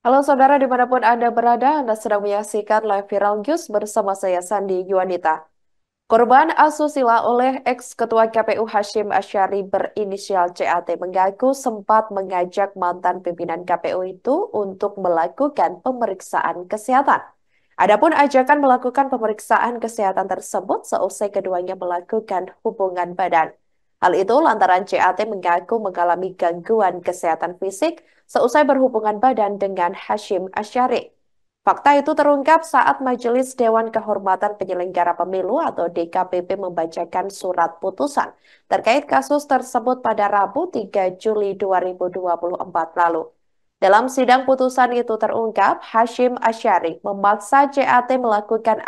Halo saudara dimanapun Anda berada, Anda sedang menyaksikan live viral news bersama saya Sandi Yuanita. Korban asusila oleh ex-ketua KPU Hashim Asyari berinisial CAT mengaku sempat mengajak mantan pimpinan KPU itu untuk melakukan pemeriksaan kesehatan. Adapun ajakan melakukan pemeriksaan kesehatan tersebut seusai keduanya melakukan hubungan badan. Hal itu lantaran CAT mengaku mengalami gangguan kesehatan fisik seusai berhubungan badan dengan Hashim Asyari. Fakta itu terungkap saat Majelis Dewan Kehormatan Penyelenggara Pemilu atau DKPP membacakan surat putusan terkait kasus tersebut pada Rabu 3 Juli 2024 lalu. Dalam sidang putusan itu terungkap, Hashim Asyari memaksa CAT melakukan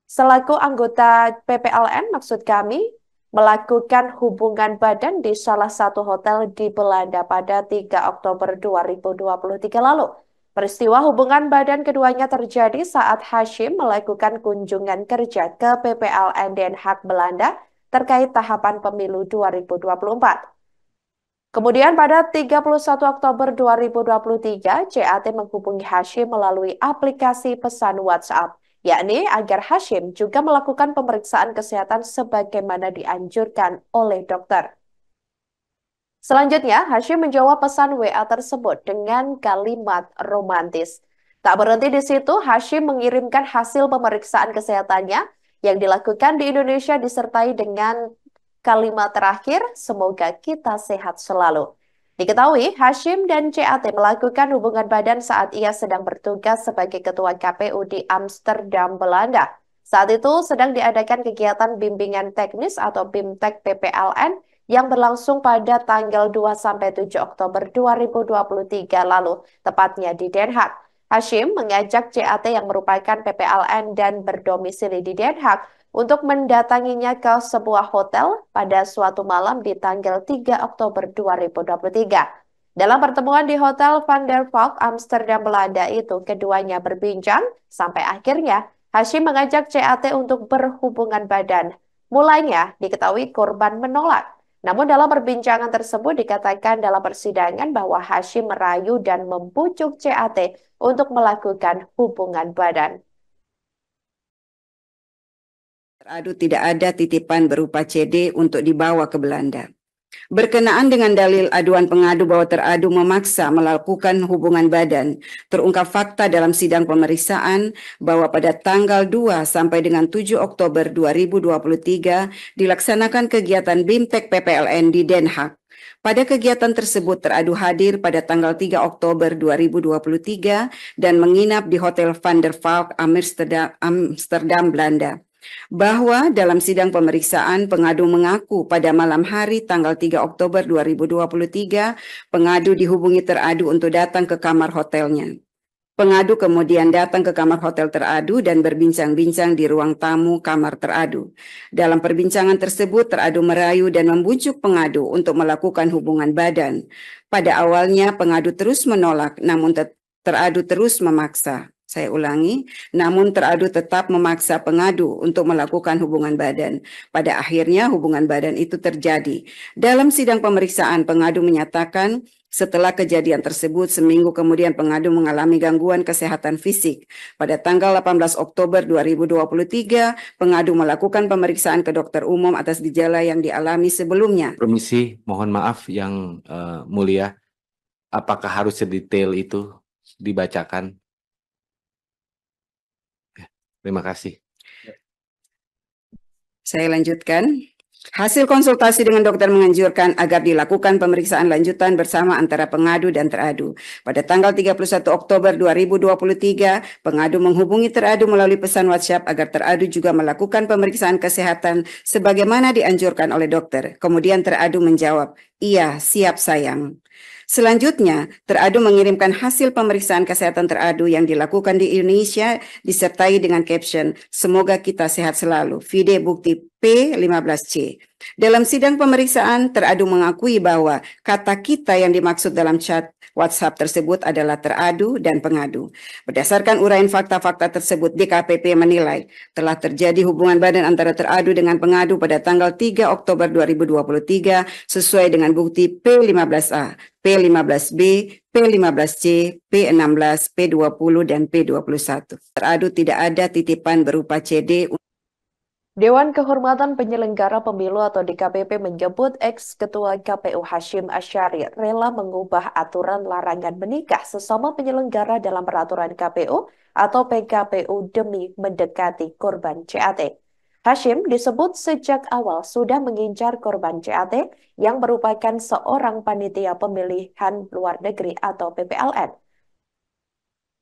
selaku anggota PPLN maksud kami, melakukan hubungan badan di salah satu hotel di Belanda pada 3 Oktober 2023 lalu. Peristiwa hubungan badan keduanya terjadi saat Hashim melakukan kunjungan kerja ke PPLN Den Haag Belanda terkait tahapan pemilu 2024. Kemudian pada 31 Oktober 2023, CAT menghubungi Hashim melalui aplikasi pesan WhatsApp, yakni agar Hashim juga melakukan pemeriksaan kesehatan sebagaimana dianjurkan oleh dokter. Selanjutnya, Hashim menjawab pesan WA tersebut dengan kalimat romantis. Tak berhenti di situ, Hashim mengirimkan hasil pemeriksaan kesehatannya yang dilakukan di Indonesia disertai dengan kalimat terakhir, semoga kita sehat selalu. Diketahui, Hashim dan CAT melakukan hubungan badan saat ia sedang bertugas sebagai ketua KPU di Amsterdam, Belanda. Saat itu sedang diadakan kegiatan bimbingan teknis atau BIMTEK PPLN yang berlangsung pada tanggal 2-7 Oktober 2023 lalu, tepatnya di Den Haag. Hashim mengajak CAT yang merupakan PPLN dan berdomisili di Den Haag untuk mendatanginya ke sebuah hotel pada suatu malam di tanggal 3 Oktober 2023. Dalam pertemuan di Hotel Van der Valk, Amsterdam, Belanda itu, keduanya berbincang sampai akhirnya Hashim mengajak CAT untuk berhubungan badan. Mulanya diketahui korban menolak. Namun dalam perbincangan tersebut dikatakan dalam persidangan bahwa Hashim merayu dan membujuk CAT untuk melakukan hubungan badan. Teradu tidak ada titipan berupa CD untuk dibawa ke Belanda. Berkenaan dengan dalil aduan pengadu bahwa teradu memaksa melakukan hubungan badan, terungkap fakta dalam sidang pemeriksaan bahwa pada tanggal 2 sampai dengan 7 Oktober 2023 dilaksanakan kegiatan BIMTEK PPLN di Den Haag. Pada kegiatan tersebut teradu hadir pada tanggal 3 Oktober 2023 dan menginap di Hotel Van der Valk, Amsterdam, Belanda. Bahwa dalam sidang pemeriksaan pengadu mengaku pada malam hari tanggal 3 Oktober 2023 pengadu dihubungi teradu untuk datang ke kamar hotelnya. Pengadu kemudian datang ke kamar hotel teradu dan berbincang-bincang di ruang tamu kamar teradu. Dalam perbincangan tersebut teradu merayu dan membujuk pengadu untuk melakukan hubungan badan. Pada awalnya pengadu terus menolak namun teradu terus memaksa. Saya ulangi, namun teradu tetap memaksa pengadu untuk melakukan hubungan badan. Pada akhirnya hubungan badan itu terjadi. Dalam sidang pemeriksaan, pengadu menyatakan setelah kejadian tersebut, seminggu kemudian pengadu mengalami gangguan kesehatan fisik. Pada tanggal 18 Oktober 2023, pengadu melakukan pemeriksaan ke dokter umum atas gejala yang dialami sebelumnya. Permisi, mohon maaf yang mulia, apakah harus sedetail itu dibacakan? Terima kasih. Saya lanjutkan. Hasil konsultasi dengan dokter menganjurkan agar dilakukan pemeriksaan lanjutan bersama antara pengadu dan teradu. Pada tanggal 31 Oktober 2023, pengadu menghubungi teradu melalui pesan WhatsApp agar teradu juga melakukan pemeriksaan kesehatan sebagaimana dianjurkan oleh dokter. Kemudian teradu menjawab, "Iya, siap sayang." Selanjutnya, teradu mengirimkan hasil pemeriksaan kesehatan teradu yang dilakukan di Indonesia disertai dengan caption, "Semoga kita sehat selalu." Vide bukti P15C. Dalam sidang pemeriksaan, teradu mengakui bahwa kata kita yang dimaksud dalam chat WhatsApp tersebut adalah teradu dan pengadu. Berdasarkan uraian fakta-fakta tersebut, DKPP menilai telah terjadi hubungan badan antara teradu dengan pengadu pada tanggal 3 Oktober 2023 sesuai dengan bukti P15A, P15B, P15C, P16, P20, dan P21. Teradu tidak ada titipan berupa CD. Dewan Kehormatan Penyelenggara Pemilu atau DKPP menyebut ex-ketua KPU Hashim Asyari rela mengubah aturan larangan menikah sesama penyelenggara dalam peraturan KPU atau PKPU demi mendekati korban CAT. Hashim disebut sejak awal sudah mengincar korban CAT yang merupakan seorang panitia pemilihan luar negeri atau PPLN.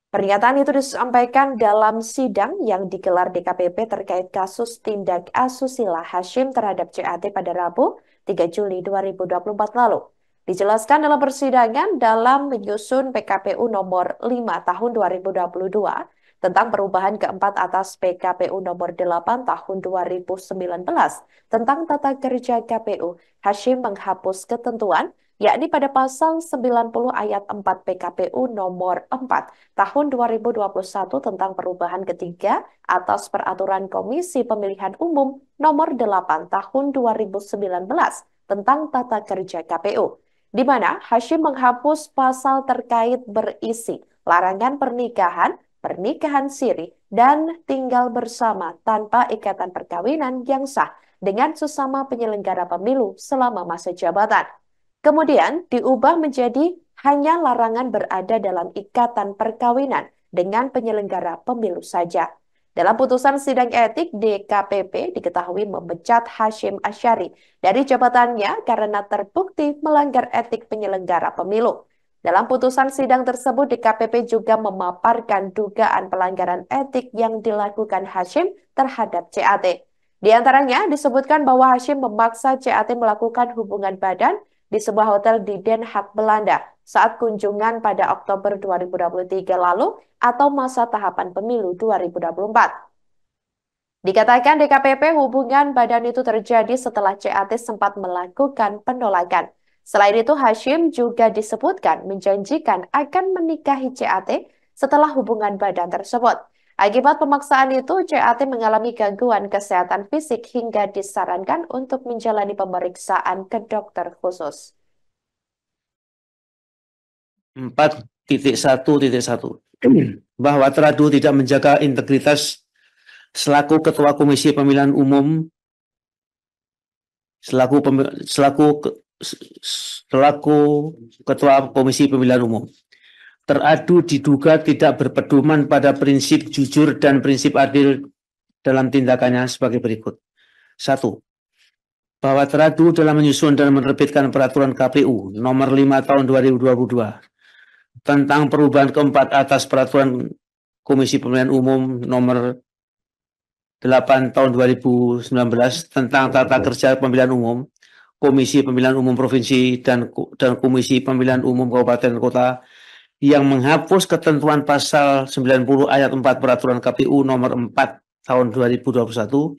Pernyataan itu disampaikan dalam sidang yang digelar DKPP terkait kasus tindak asusila Hashim terhadap CAT pada Rabu 3 Juli 2024 lalu. Dijelaskan dalam persidangan dalam menyusun PKPU nomor 5 tahun 2022 tentang perubahan keempat atas PKPU nomor 8 tahun 2019 tentang tata kerja KPU, Hashim menghapus ketentuan yakni pada pasal 90 ayat 4 PKPU nomor 4 tahun 2021 tentang perubahan ketiga atas peraturan Komisi Pemilihan Umum nomor 8 tahun 2019 tentang tata kerja KPU, di mana Hashim menghapus pasal terkait berisi larangan pernikahan, pernikahan siri, dan tinggal bersama tanpa ikatan perkawinan yang sah dengan sesama penyelenggara pemilu selama masa jabatan. Kemudian diubah menjadi hanya larangan berada dalam ikatan perkawinan dengan penyelenggara pemilu saja. Dalam putusan sidang etik DKPP diketahui memecat Hashim Asyari dari jabatannya karena terbukti melanggar etik penyelenggara pemilu. Dalam putusan sidang tersebut, DKPP juga memaparkan dugaan pelanggaran etik yang dilakukan Hashim terhadap CAT. Di antaranya disebutkan bahwa Hashim memaksa CAT melakukan hubungan badan di sebuah hotel di Den Haag, Belanda saat kunjungan pada Oktober 2023 lalu atau masa tahapan pemilu 2024. Dikatakan DKPP hubungan badan itu terjadi setelah CAT sempat melakukan penolakan. Selain itu, Hashim juga disebutkan menjanjikan akan menikahi CAT setelah hubungan badan tersebut. Akibat pemaksaan itu, CAT mengalami gangguan kesehatan fisik hingga disarankan untuk menjalani pemeriksaan ke dokter khusus. 4.1.1 bahwa teradu tidak menjaga integritas selaku Ketua Komisi Pemilihan Umum selaku Ketua Komisi Pemilihan Umum. Teradu diduga tidak berpedoman pada prinsip jujur dan prinsip adil dalam tindakannya sebagai berikut. 1. Bahwa teradu dalam menyusun dan menerbitkan peraturan KPU nomor 5 tahun 2022 tentang perubahan keempat atas peraturan Komisi Pemilihan Umum nomor 8 tahun 2019 tentang tata kerja pemilihan umum, Komisi Pemilihan Umum Provinsi dan Komisi Pemilihan Umum Kabupaten Kota yang menghapus ketentuan pasal 90 ayat 4 peraturan KPU nomor 4 tahun 2021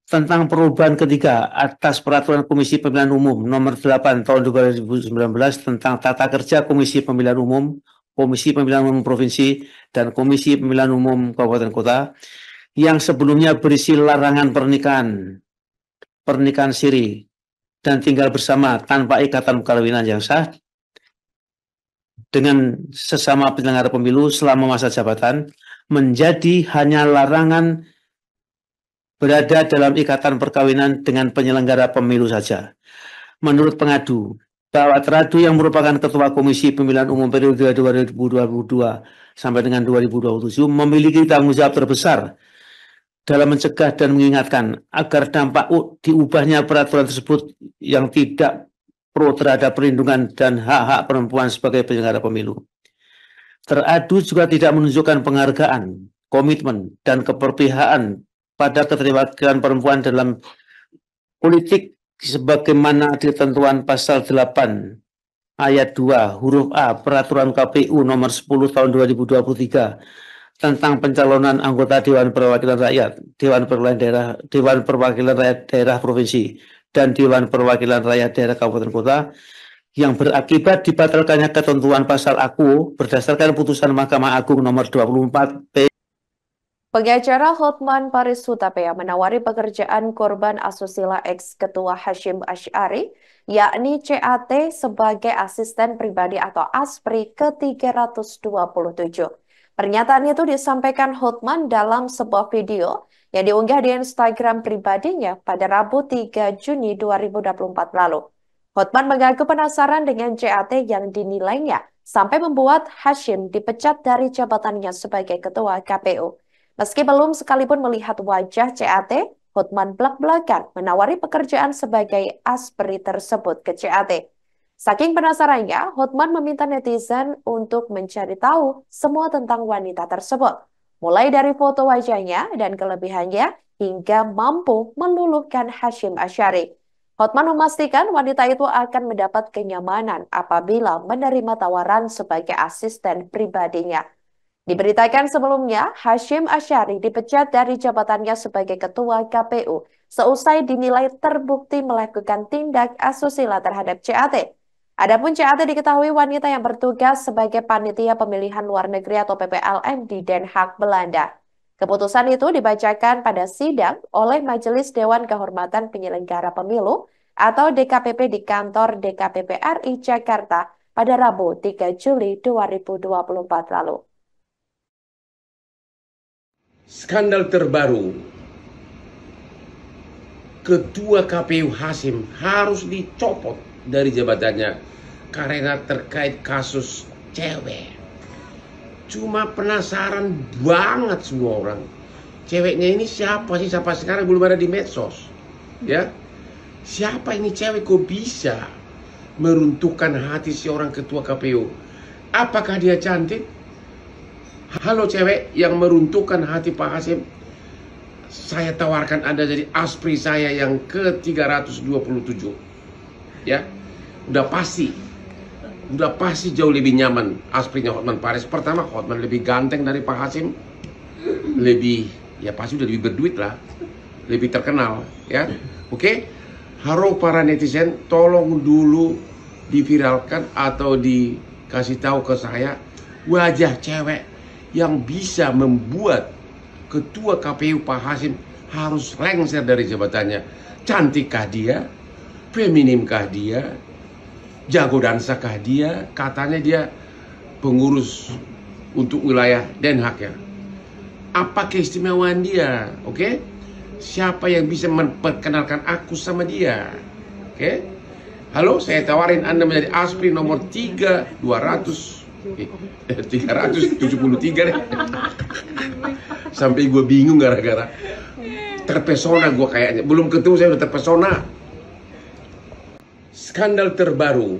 tentang perubahan ketiga atas peraturan Komisi Pemilihan Umum nomor 8 tahun 2019 tentang tata kerja Komisi Pemilihan Umum, Komisi Pemilihan Umum Provinsi dan Komisi Pemilihan Umum Kabupaten Kota yang sebelumnya berisi larangan pernikahan siri dan tinggal bersama tanpa ikatan perkawinan yang sah dengan sesama penyelenggara pemilu selama masa jabatan menjadi hanya larangan berada dalam ikatan perkawinan dengan penyelenggara pemilu saja. Menurut pengadu, bahwa teradu yang merupakan Ketua Komisi Pemilihan Umum periode 2022 sampai dengan 2027 memiliki tanggung jawab terbesar dalam mencegah dan mengingatkan agar dampak diubahnya peraturan tersebut yang tidak pro terhadap perlindungan dan hak-hak perempuan sebagai penyelenggara pemilu. Teradu juga tidak menunjukkan penghargaan, komitmen, dan keberpihakan pada keterwakilan perempuan dalam politik sebagaimana ditentuan pasal 8 ayat 2 huruf A peraturan KPU nomor 10 tahun 2023 tentang pencalonan anggota Dewan Perwakilan Rakyat, Dewan Perwakilan Rakyat Daerah Provinsi, dan Dewan Perwakilan Rakyat Daerah Kabupaten Kota yang berakibat dibatalkannya ketentuan pasal AKUO berdasarkan putusan Mahkamah Agung nomor 24 P. Pengacara Hotman Paris Hutapea menawari pekerjaan korban asusila ex-ketua Hashim Asy'ari, yakni CAT sebagai asisten pribadi atau ASPRI ke-327. Pernyataan itu disampaikan Hotman dalam sebuah video yang diunggah di Instagram pribadinya pada Rabu 3 Juni 2024 lalu. Hotman mengaku penasaran dengan CAT yang dinilainya sampai membuat Hashim dipecat dari jabatannya sebagai ketua KPU. Meski belum sekalipun melihat wajah CAT, Hotman belak-belakan menawari pekerjaan sebagai ASPRI tersebut ke CAT. Saking penasarannya, Hotman meminta netizen untuk mencari tahu semua tentang wanita tersebut, mulai dari foto wajahnya dan kelebihannya hingga mampu meluluhkan Hashim Asy'ari. Hotman memastikan wanita itu akan mendapat kenyamanan apabila menerima tawaran sebagai asisten pribadinya. Diberitakan sebelumnya, Hashim Asy'ari dipecat dari jabatannya sebagai ketua KPU seusai dinilai terbukti melakukan tindak asusila terhadap CAT. Adapun CAT diketahui wanita yang bertugas sebagai panitia pemilihan luar negeri atau PPLN di Den Haag, Belanda. Keputusan itu dibacakan pada sidang oleh Majelis Dewan Kehormatan Penyelenggara Pemilu atau DKPP di kantor DKPP RI Jakarta pada Rabu 3 Juli 2024 lalu. Skandal terbaru, Ketua KPU Hashim harus dicopot dari jabatannya karena terkait kasus cewek. Cuma penasaran banget semua orang. Ceweknya ini siapa sih? Sampai sekarang belum ada di medsos. Ya, siapa ini cewek kok bisa meruntuhkan hati seorang ketua KPU? Apakah dia cantik? Halo cewek yang meruntuhkan hati Pak Hashim, saya tawarkan Anda jadi ASPRI saya yang ke-327. Ya, udah pasti jauh lebih nyaman ASPRI-nya Hotman Paris. Pertama, Hotman lebih ganteng dari Pak Hashim, pasti udah lebih berduit lah, lebih terkenal, ya. Oke, halo para netizen, tolong dulu diviralkan atau dikasih tahu ke saya wajah cewek yang bisa membuat ketua KPU Pak Hashim harus lengser dari jabatannya. Cantikkah dia? Feminimkah dia? Jago dansakah dia? Katanya dia pengurus untuk wilayah Den Haag ya. Apa keistimewaan dia? Oke? Siapa yang bisa memperkenalkan aku sama dia? Oke? Halo, saya tawarin Anda menjadi ASPRI nomor 373 deh. Sampai gue bingung gara-gara terpesona gue kayaknya. Belum ketemu saya udah terpesona. Skandal terbaru.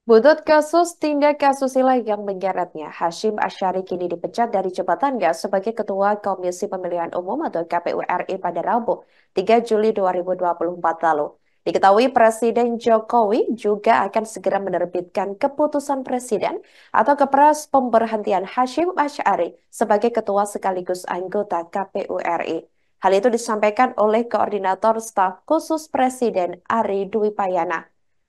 Butut kasus tindak asusila yang menyeretnya, Hashim Asy'ari kini dipecat dari jabatannya sebagai Ketua Komisi Pemilihan Umum atau KPU RI pada Rabu 3 Juli 2024 lalu. Diketahui Presiden Jokowi juga akan segera menerbitkan keputusan Presiden atau Kepres pemberhentian Hashim Asy'ari sebagai Ketua sekaligus anggota KPU RI. Hal itu disampaikan oleh Koordinator Staf Khusus Presiden Ari Dwi Payana.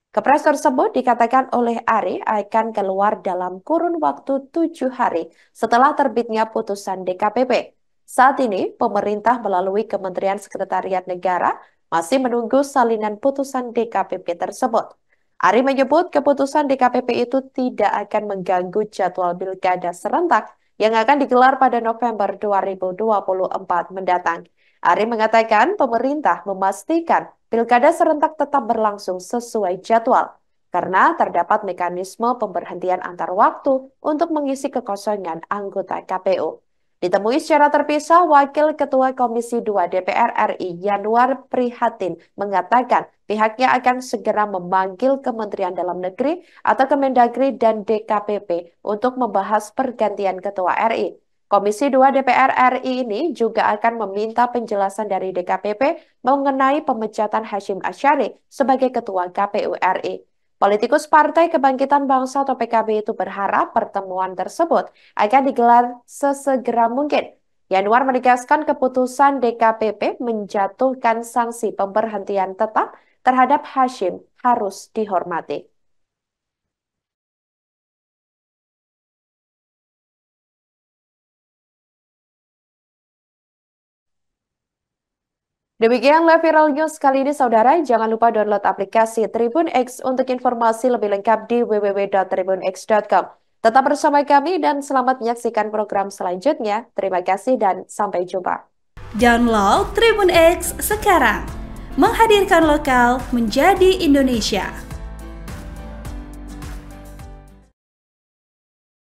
Kepres tersebut dikatakan oleh Ari akan keluar dalam kurun waktu 7 hari setelah terbitnya putusan DKPP. Saat ini, pemerintah melalui Kementerian Sekretariat Negara masih menunggu salinan putusan DKPP tersebut. Ari menyebut keputusan DKPP itu tidak akan mengganggu jadwal pilkada serentak yang akan digelar pada November 2024 mendatang. Ari mengatakan pemerintah memastikan pilkada serentak tetap berlangsung sesuai jadwal karena terdapat mekanisme pemberhentian antar waktu untuk mengisi kekosongan anggota KPU. Ditemui secara terpisah, Wakil Ketua Komisi 2 DPR RI Yanuar Prihatin mengatakan pihaknya akan segera memanggil Kementerian Dalam Negeri atau Kemendagri dan DKPP untuk membahas pergantian Ketua RI. Komisi 2 DPR RI ini juga akan meminta penjelasan dari DKPP mengenai pemecatan Hashim Asy'ari sebagai Ketua KPU RI. Politikus Partai Kebangkitan Bangsa atau PKB itu berharap pertemuan tersebut akan digelar sesegera mungkin. Yanwar menegaskan keputusan DKPP menjatuhkan sanksi pemberhentian tetap terhadap Hasyim harus dihormati. Demikian live viral news kali ini, saudara. Jangan lupa download aplikasi Tribun X untuk informasi lebih lengkap di www.tribunx.com. Tetap bersama kami dan selamat menyaksikan program selanjutnya. Terima kasih dan sampai jumpa. Download Tribun X sekarang. Menghadirkan lokal menjadi Indonesia.